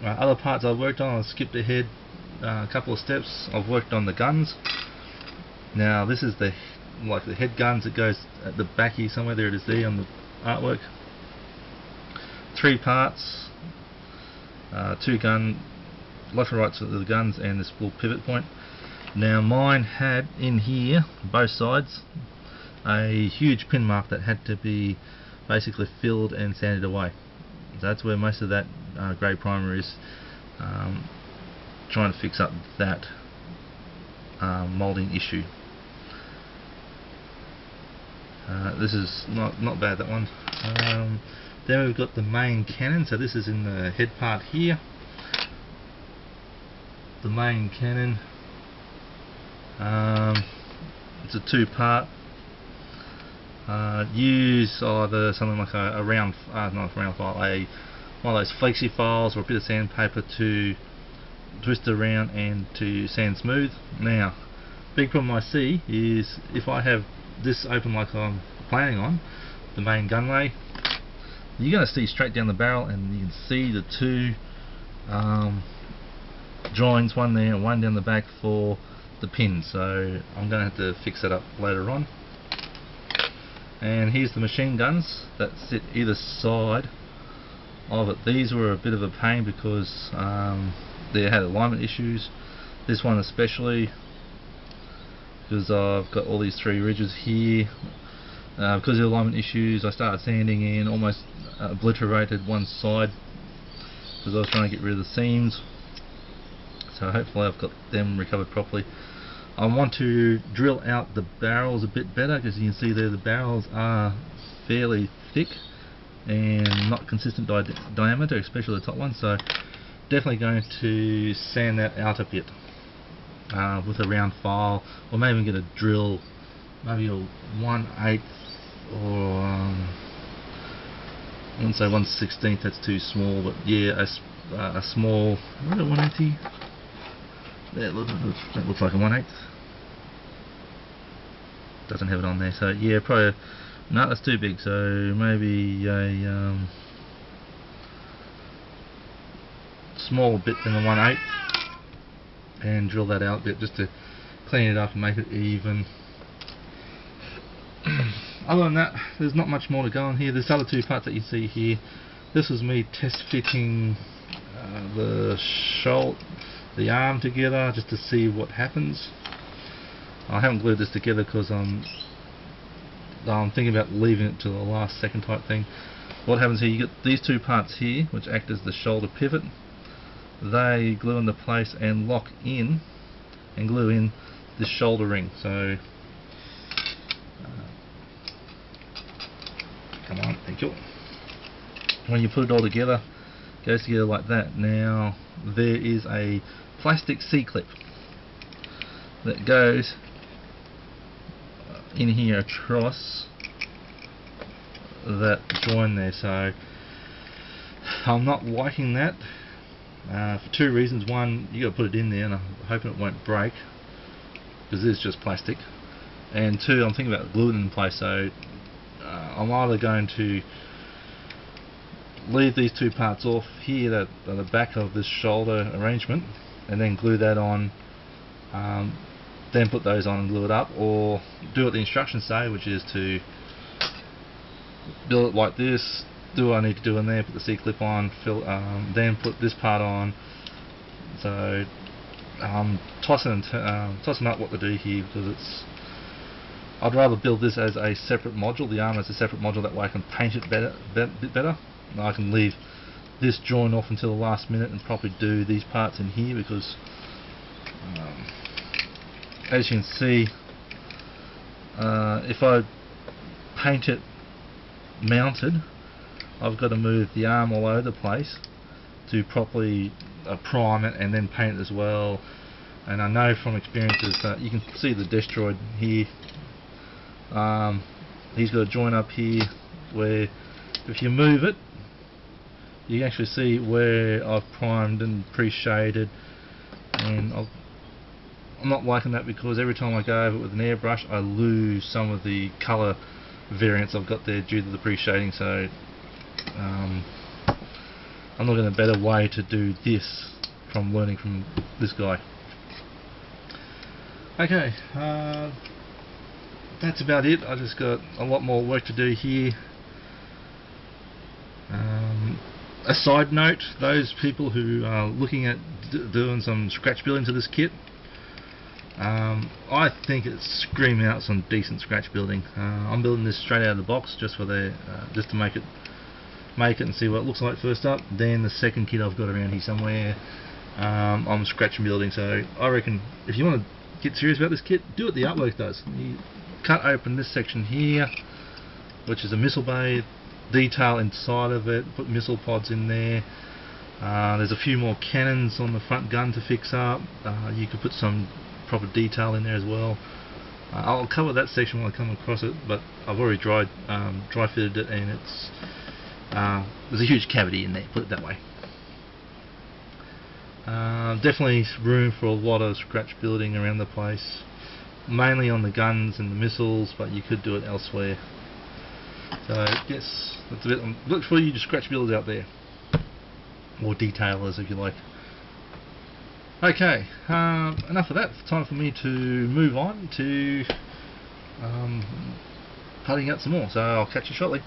Other parts I've worked on, I've skipped ahead a couple of steps. I've worked on the guns. Now this is the head guns that goes at the back here somewhere. There it is there on the artwork. 3 parts, 2 gun, left and right to the guns, and this little pivot point. Now mine had in here, both sides, a huge pin mark that had to be basically filled and sanded away. So that's where most of that grey primer is, trying to fix up that moulding issue. This is not bad, that one. Then we've got the main cannon, so this is in the head part here. The main cannon, it's a 2-part. Use either something like a round, not a round file, one of those flexi files or a bit of sandpaper to twist it around and to sand smooth. Now, big problem I see is if I have this open like I'm planning on, the main gunway, you're going to see straight down the barrel, and you can see the 2 joins, one there and one down the back for the pins. So I'm going to have to fix that up later on. And here's the machine guns that sit either side of it. These were a bit of a pain because they had alignment issues. This one especially, because I've got all these 3 ridges here. Because of the alignment issues, I started sanding in, almost obliterated one side because I was trying to get rid of the seams. So hopefully I've got them recovered properly. I want to drill out the barrels a bit better, because you can see there the barrels are fairly thick and not consistent diameter, especially the top one. So definitely going to sand that out a bit with a round file, or maybe get a drill, maybe a 1/8 or I wouldn't say 1/16, that's too small, but yeah, a small, what a 180. That looks like a 1/8. Doesn't have it on there, so yeah, probably no, that's too big. So maybe a small bit than a 1/8, and drill that out a bit just to clean it up and make it even. Other than that, there's not much more to go on here. There's other 2 parts that you see here. This was me test fitting the arm together just to see what happens. I haven't glued this together because I'm thinking about leaving it to the last second type thing. What happens here, you get these 2 parts here which act as the shoulder pivot. They glue into place and lock in and glue in this shoulder ring. So come on, thank you. When you put it all together, it goes together like that. Now there is a plastic C-clip that goes in here across that join there. So I'm not liking that for 2 reasons. One, you got to put it in there, and I'm hoping it won't break because it is just plastic. And 2, I'm thinking about gluing it in place. So I'm either going to leave these 2 parts off here that are the back of this shoulder arrangement and then glue that on, then put those on and glue it up, or do what the instructions say, which is to build it like this, do what I need to do in there, put the C-clip on, then put this part on. So I'm tossing up what to do here, because I'd rather build this as a separate module, the arm as a separate module, that way I can paint it bit better. I can leave this join off until the last minute and probably do these parts in here, because as you can see, if I paint it mounted, I've got to move the arm all over the place to properly prime it and then paint it as well. And I know from experiences that you can see the Destroid here. He's got a joint up here where if you move it, you can actually see where I've primed and pre-shaded, and I'm not liking that, because every time I go over it with an airbrush I lose some of the colour variance I've got there due to the pre-shading. So I'm not in a better way to do this from learning from this guy. Okay, that's about it. I just got a lot more work to do here. A side note, those people who are looking at doing some scratch building to this kit, I think it's screaming out some decent scratch building. I'm building this straight out of the box just for just to make it and see what it looks like first up. Then the second kit I've got around here somewhere, I'm scratch building. So I reckon if you want to get serious about this kit, do what the artwork does. You cut open this section here, which is a missile bay, detail inside of it, put missile pods in there. There's a few more cannons on the front gun to fix up. You could put some proper detail in there as well. I'll cover that section when I come across it, but I've already dry fitted it, and it's there's a huge cavity in there, put it that way. Definitely room for a lot of scratch building around the place, mainly on the guns and the missiles, but you could do it elsewhere. So yes, that's a bit. Look for you scratch builders out there, or detailers if you like. Okay, enough of that. Time for me to move on to cutting out some more. So I'll catch you shortly.